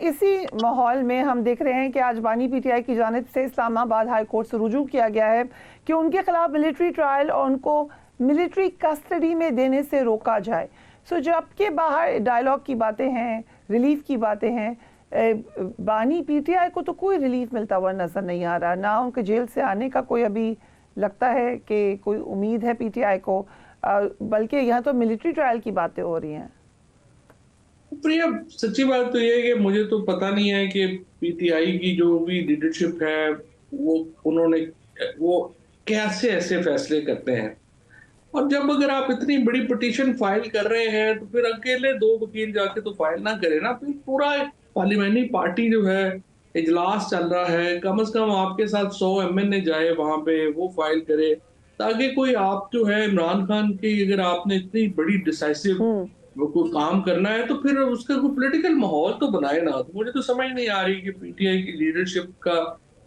इसी माहौल में हम देख रहे हैं कि आज बानी पीटीआई की जानिब से इस्लामाबाद हाई कोर्ट से रुजू किया गया है कि उनके खिलाफ मिलिट्री ट्रायल और उनको मिलिट्री कस्टडी में देने से रोका जाए। जबकि बाहर डायलॉग की बातें हैं, रिलीफ की बातें हैं, बानी पीटीआई को तो कोई रिलीफ मिलता हुआ नजर नहीं आ रहा, ना उनके जेल से आने का कोई अभी लगता है कि कोई उम्मीद है पीटीआई को, बल्कि यहाँ तो मिलिट्री ट्रायल की बातें हो रही हैं। प्रिया, सच्ची बात तो ये है कि मुझे तो पता नहीं है कि पीटीआई की जो भी लीडरशिप है वो कैसे ऐसे फैसले करते हैं। और जब अगर आप इतनी बड़ी पिटीशन फाइल कर रहे हैं तो फिर अकेले दो वकील जाके तो फाइल ना करें ना, फिर पूरा पार्लियामेंट्री पार्टी जो है, इजलास चल रहा है, कम से कम आपके साथ 100 एमएनए जाए वहां पे, वो फाइल करे, ताकि कोई आप जो है इमरान खान की, अगर आपने इतनी बड़ी डिसाइसिव वो कोई काम करना है तो फिर उसका कोई पॉलिटिकल माहौल तो बनाए ना। तो मुझे तो समझ नहीं आ रही कि पीटीआई की लीडरशिप का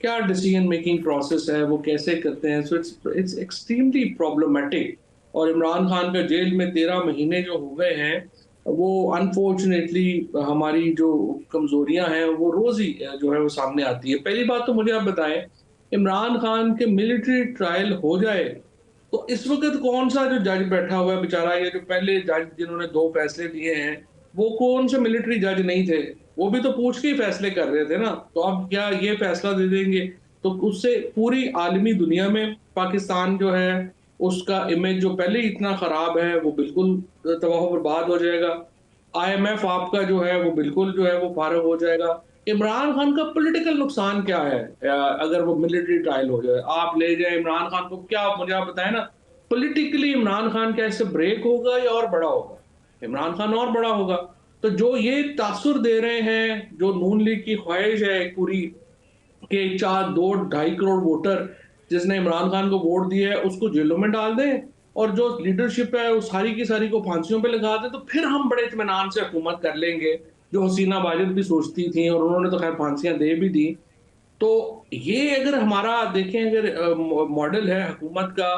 क्या डिसीजन मेकिंग प्रोसेस है, वो कैसे करते हैं। So it's extremely problematic. और इमरान खान का जेल में 13 महीने जो हो गए हैं, वो अनफॉर्चुनेटली हमारी जो कमजोरियां हैं वो रोज ही जो है वो सामने आती है। पहली बात तो मुझे आप बताएं, इमरान खान के मिलिट्री ट्रायल हो जाए तो इस वक्त कौन सा जो जज बैठा हुआ है बेचारा, ये जो पहले जज जिन्होंने 2 फैसले दिए हैं, वो कौन से मिलिट्री जज नहीं थे? वो भी तो पूछ के ही फैसले कर रहे थे ना। तो अब क्या ये फैसला दे देंगे तो उससे पूरी आलमी दुनिया में पाकिस्तान जो है उसका इमेज जो पहले ही इतना खराब है वो बिल्कुल तबाह बर्बाद हो जाएगा। आईएमएफ आपका जो है वो बिल्कुल जो है वो फारग हो जाएगा। इमरान खान का पॉलिटिकल नुकसान क्या है अगर वो मिलिट्री ट्रायल हो जाए, आप ले जाए इमरान खान को, क्या आप मुझे आप बताएं ना, पॉलिटिकली इमरान खान क्या इससे ब्रेक होगा या और बड़ा होगा? इमरान खान और बड़ा होगा। तो जो ये तासुर दे रहे हैं, जो नून लीग की ख्वाहिश है पूरी कि 2.5 करोड़ वोटर जिसने इमरान खान को वोट दिया है उसको जेलों में डाल दें, और जो लीडरशिप है वो सारी की सारी को फांसियों पे लगा दें, तो फिर हम बड़े इत्मीनान से हुकूमत कर लेंगे, जो हसीना वाजिद भी सोचती थी, और उन्होंने तो खैर फांसियां दे भी दी। तो ये अगर हमारा देखें, अगर मॉडल है हुकूमत का,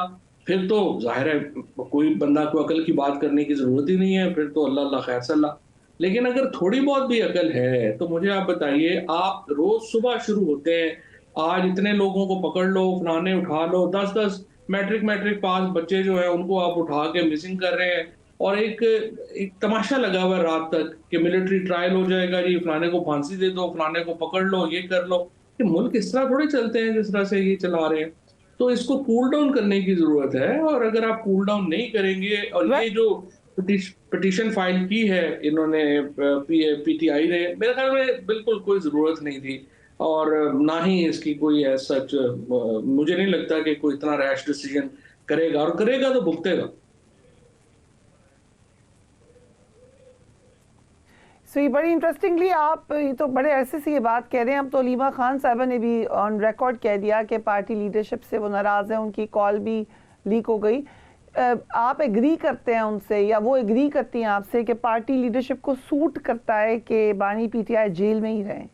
फिर तो जाहिर है कोई बंदा को अकल की बात करने की जरूरत ही नहीं है, फिर तो अल्लाह अल्लाह खैर सल्ला। लेकिन अगर थोड़ी बहुत भी अकल है तो मुझे आप बताइए, आप रोज सुबह शुरू होते हैं, आज इतने लोगों को पकड़ लो, फलाने उठा लो, 10-10 मैट्रिक पास बच्चे जो है उनको आप उठा के मिसिंग कर रहे हैं, और एक तमाशा लगा हुआ है रात तक कि मिलिट्री ट्रायल हो जाएगा जी, फलाने को फांसी दे दो, फलाने को पकड़ लो, ये कर लो। कि मुल्क इस तरह थोड़े चलते हैं जिस तरह से ये चला रहे हैं। तो इसको कूल डाउन करने की जरूरत है, और अगर आप कूल डाउन नहीं करेंगे, और ये जो पिटीशन फाइल की है इन्होंने पीटीआई ने, मेरे ख्याल में बिल्कुल कोई जरूरत नहीं थी, और ना ही इसकी कोई है सच, मुझे नहीं लगता कि कोई इतना रैश डिसीजन करेगा, और करेगा तो भुगतेगा। ये बड़ी इंटरेस्टिंगली आप ये तो बड़े अरसे से ये बात कह रहे हैं। अब तो अलीमा खान साहबा ने भी ऑन रिकॉर्ड कह दिया कि पार्टी लीडरशिप से वो नाराज़ है, उनकी कॉल भी लीक हो गई। आप एग्री करते हैं उनसे, या वो एग्री करती हैं आपसे कि पार्टी लीडरशिप को सूट करता है कि बानी पीटीआई जेल में ही रहें?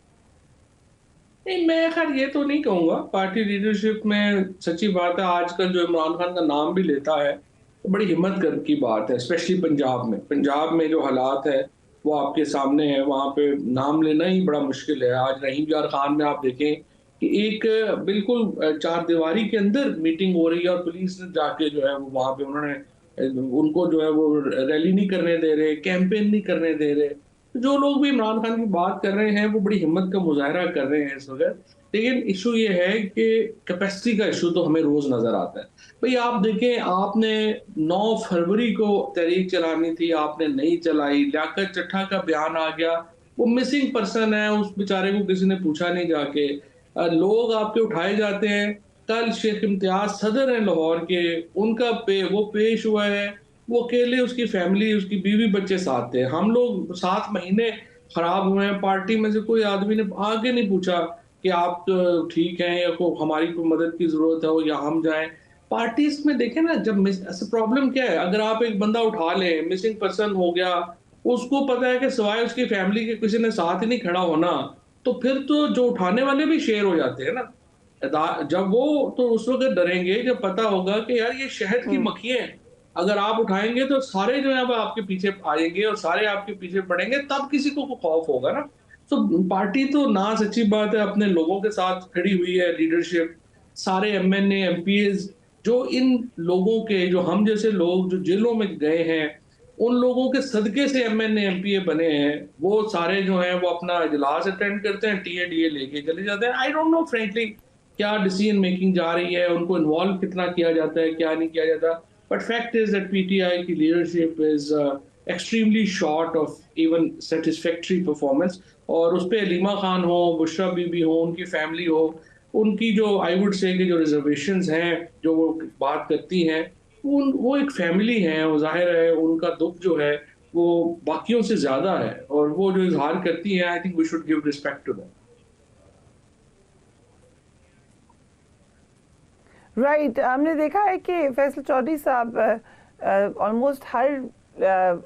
नहीं, मैं खैर ये तो नहीं कहूंगा। पार्टी लीडरशिप में सच्ची बात है, आजकल जो इमरान खान का नाम भी लेता है तो बड़ी हिम्मत कर की बात है, स्पेशली पंजाब में जो हालात है वो आपके सामने है, वहां पे नाम लेना ही बड़ा मुश्किल है। आज रहीम यार खान में आप देखें कि एक बिल्कुल चार दीवारी के अंदर मीटिंग हो रही है, और पुलिस ने जाके जो है वो वहां पे उन्होंने उनको जो है वो रैली नहीं करने दे रहे, कैंपेन नहीं करने दे रहे। जो लोग भी इमरान खान की बात कर रहे हैं वो बड़ी हिम्मत का मुजाहरा कर रहे हैं इस वक्त। लेकिन इशू ये है कि कैपेसिटी का इशू तो हमें रोज नजर आता है। भाई आप देखें, आपने 9 फरवरी को तहरीक चलानी थी, आपने नहीं चलाई, लियाकत चट्ठा का बयान आ गया, वो मिसिंग पर्सन है, उस बेचारे को किसी ने पूछा नहीं जाके, लोग आपके उठाए जाते हैं। कल शेख इम्तियाज सदर हैं लाहौर के, उनका वो पेश हुआ है, वो अकेले, उसकी फैमिली, उसकी बीवी बच्चे साथ थे। हम लोग 7 महीने खराब हुए हैं, पार्टी में से कोई आदमी ने आगे नहीं पूछा कि आप ठीक हैं या को हमारी कोई मदद की जरूरत है हो या हम जाएं। पार्टीज में देखें ना, जब प्रॉब्लम क्या है, अगर आप एक बंदा उठा लें, मिसिंग पर्सन हो गया, उसको पता है कि सिवाय उसकी फैमिली के किसी ने साथ ही नहीं खड़ा होना, तो फिर तो जो उठाने वाले भी शेर हो जाते हैं ना। जब वो तो उस वक्त डरेंगे जब पता होगा कि यार ये शहद की मक्खियां हैं, अगर आप उठाएंगे तो सारे जो है वो आपके पीछे आएंगे और सारे आपके पीछे पड़ेंगे, तब किसी को खौफ होगा ना। तो पार्टी तो ना, सच्ची बात है, अपने लोगों के साथ खड़ी हुई है, लीडरशिप, सारे एमएनए एमपीज, जो इन लोगों के, जो हम जैसे लोग जो जेलों में गए हैं, उन लोगों के सदके से एमएनए एमपीए बने हैं, वो सारे जो हैं वो अपना इजलास अटेंड करते हैं, टीए डीए लेके चले जाते हैं। आई डोंट नो फ्रेंकली क्या डिसीजन मेकिंग जा रही है, उनको इन्वॉल्व कितना किया जाता है, क्या नहीं किया जाता। But fact is that PTI की leadership is extremely short of even satisfactory performance. और उस पे अलीमा खान हो, बुशरा बीबी हो, उनकी फैमिली हो, उनकी जो आई वुड से कि जो रिजर्वेशंस हैं, जो वो बात करती हैं, वो एक फैमिली है, वो जाहिर है उनका दुख जो है वो बाकियों से ज्यादा है, और वो जो इजहार करती हैं, I think we should give respect to them. Right हमने देखा है कि फैसल चौधरी साहब ऑलमोस्ट हर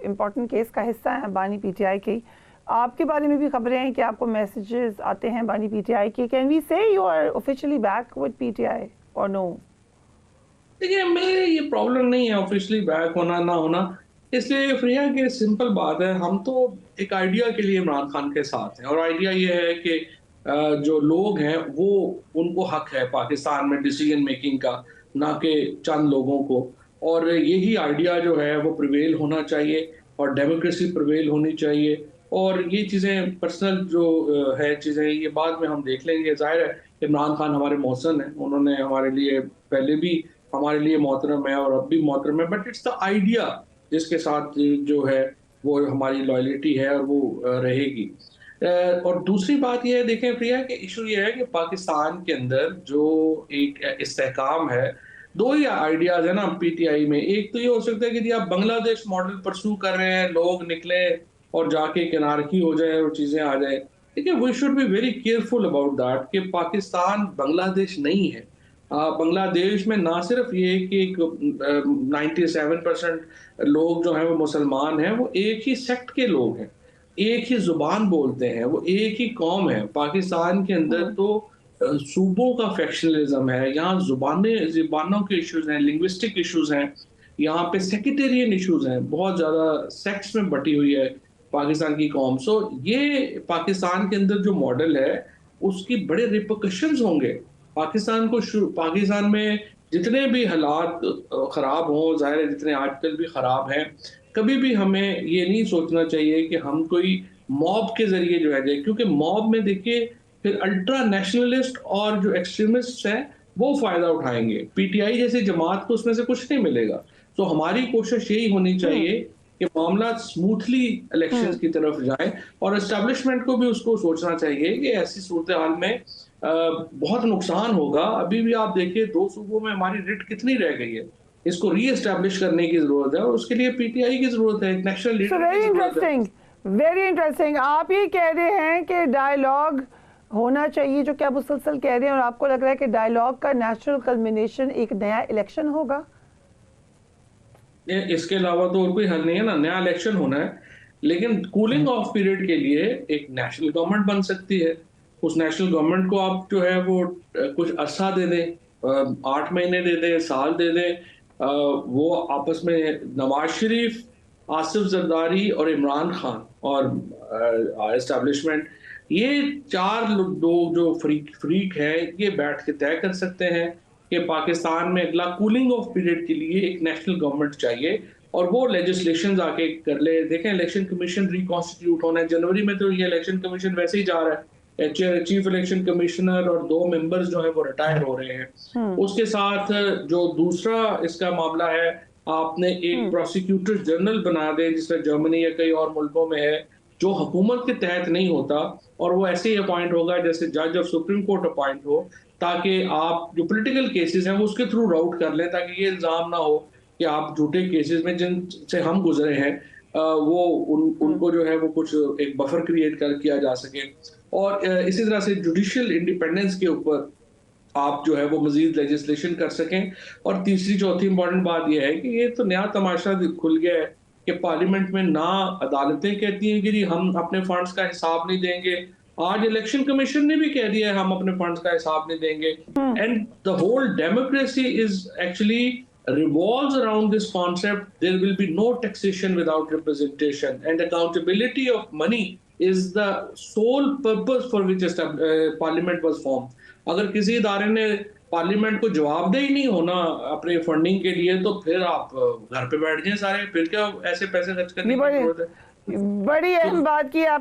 इम्पोर्टेंट केस का हिस्सा हैं बानी पीटीआई की। आपके बारे में भी खबरें हैं कि आपको मैसेजेस आते हैं बानी पीटीआई के। Can we say you are officially back with PTI और नो? देखिए, मेरे ये प्रॉब्लम नहीं है ऑफिशियली बैक होना ना होना, इसलिए फ्रिया की सिंपल बात है, हम तो एक आइडिया के लिए इमरान खान के साथ हैं, और आइडिया ये है कि जो लोग हैं वो, उनको हक है पाकिस्तान में डिसीजन मेकिंग का, ना कि चंद लोगों को। और यही आइडिया जो है वो प्रिवेल होना चाहिए, और डेमोक्रेसी प्रिवेल होनी चाहिए। और ये चीज़ें पर्सनल जो है चीज़ें, ये बाद में हम देख लेंगे। ज़ाहिर है इमरान खान हमारे मौसन हैं, उन्होंने हमारे लिए पहले भी हमारे लिए मोहतरम है और अब भी मोहतरम है, बट इट्स द आइडिया जिसके साथ जो है वो हमारी लॉयल्टी है, और वो रहेगी। और दूसरी बात ये है, देखें प्रिया, कि इशू ये है कि पाकिस्तान के अंदर जो एक इस्तेहकाम है, दो ही आइडियाज है ना पीटीआई में। एक तो ये हो सकता है कि जी आप बांग्लादेश मॉडल परसू कर रहे हैं, लोग निकले और जाके किनारकी हो जाए और चीजें आ जाए। देखिए, we should be very careful about that कि पाकिस्तान बांग्लादेश नहीं है। बांग्लादेश में ना सिर्फ ये कि 97% लोग जो हैं वो मुसलमान हैं, वो एक ही सेक्ट के लोग हैं, एक ही जुबान बोलते हैं, वो एक ही कौम है। पाकिस्तान के अंदर तो सूबों का फैक्शनलिज्म है, यहाँ जुबानों के इश्यूज हैं, लिंग्विस्टिक इश्यूज हैं, यहाँ पे सेक्टेरियन इश्यूज हैं, बहुत ज्यादा सेक्ट्स में बटी हुई है पाकिस्तान की कौम। सो ये पाकिस्तान के अंदर जो मॉडल है उसकी बड़े रिपरकशंस होंगे। पाकिस्तान में जितने भी हालात खराब हों, जाहिर है जितने आजकल भी खराब हैं, कभी भी हमें ये नहीं सोचना चाहिए कि हम कोई मॉब के जरिए जो है जाए, क्योंकि मॉब में देखिए फिर अल्ट्रा नेशनलिस्ट और जो एक्सट्रीमिस्ट हैं वो फायदा उठाएंगे। पीटीआई जैसी जमात को उसमें से कुछ नहीं मिलेगा। तो हमारी कोशिश यही होनी चाहिए कि मामला स्मूथली इलेक्शंस की तरफ जाए, और एस्टेब्लिशमेंट को भी उसको सोचना चाहिए कि ऐसी सूरत हाल में बहुत नुकसान होगा। अभी भी आप देखिए 2 सूबों में हमारी रिट कितनी रह गई है, इसको री एस्टेब्लिश करने की जरूरत है, और उसके लिए पीटीआई की जरूरत है, एक नेशनल लीडर की वेरी जरूरत है। Interesting, very interesting. आप ये कह रहे हैं कि डायलॉग होना चाहिए, जो कि आप मुसलसल कह रहे हैं, और आपको लग रहा है कि डायलॉग का नेचुरल कल्मिनेशन एक नया इलेक्शन होगा? इसके अलावा तो और कोई हल नहीं है ना, नया इलेक्शन होना है, लेकिन कूलिंग ऑफ पीरियड के लिए एक नेशनल गवर्नमेंट बन सकती है। उस नेशनल गवर्नमेंट को आप जो है वो कुछ अरसा दे दें, 8 महीने दे दें, साल दे दें, वो आपस में नवाज शरीफ, आसिफ जरदारी और इमरान खान और एस्टेब्लिशमेंट, ये 4 लोग जो फ्रीक है, ये बैठ के तय कर सकते हैं कि पाकिस्तान में अगला कूलिंग ऑफ पीरियड के लिए एक नेशनल गवर्नमेंट चाहिए, और वो लेजिस्लेशन आके कर ले। देखें, इलेक्शन कमीशन रिकॉन्स्टिट्यूट होना है जनवरी में, तो ये इलेक्शन कमीशन वैसे ही जा रहा है, चीफ इलेक्शन कमिश्नर और 2 मेंबर्स जो है वो रिटायर हो रहे हैं। उसके साथ जो दूसरा इसका मामला है, आपने एक प्रोसिक्यूटर जनरल बना दे, जिसमें जर्मनी या कई और मुल्कों में है, जो हुकूमत के तहत नहीं होता, और वो ऐसे ही अपॉइंट होगा जैसे जज ऑफ सुप्रीम कोर्ट अपॉइंट हो, ताकि आप जो पॉलिटिकल केसेस हैं वो उसके थ्रू राउट कर लें, ताकि ये इल्जाम ना हो कि आप झूठे केसेस में जिनसे हम गुजरे हैं उनको जो है वो कुछ एक बफर क्रिएट कर किया जा सके। और इसी तरह से जुडिशियल इंडिपेंडेंस के ऊपर आप जो है वो मजीद लेजिस्लेशन कर सकें। और तीसरी चौथी इंपॉर्टेंट बात यह है कि ये तो नया तमाशा खुल गया है कि पार्लियामेंट में ना अदालतें कहती हैं कि जी हम अपने फंड्स का हिसाब नहीं देंगे, आज इलेक्शन कमीशन ने भी कह दिया है हम अपने फंड्स का हिसाब नहीं देंगे। And the whole democracy is actually revolves around this concept. There will be no taxation without representation, and accountability of money is the sole purpose for which parliament was formed. अगर किसी इदारे ने parliament को जवाबदेही नहीं होना अपने funding के लिए, तो फिर आप घर पे बैठ जाएं सारे, फिर क्या ऐसे पैसे खर्च करने की जरूरत है। बड़ी अहम बात की आपने।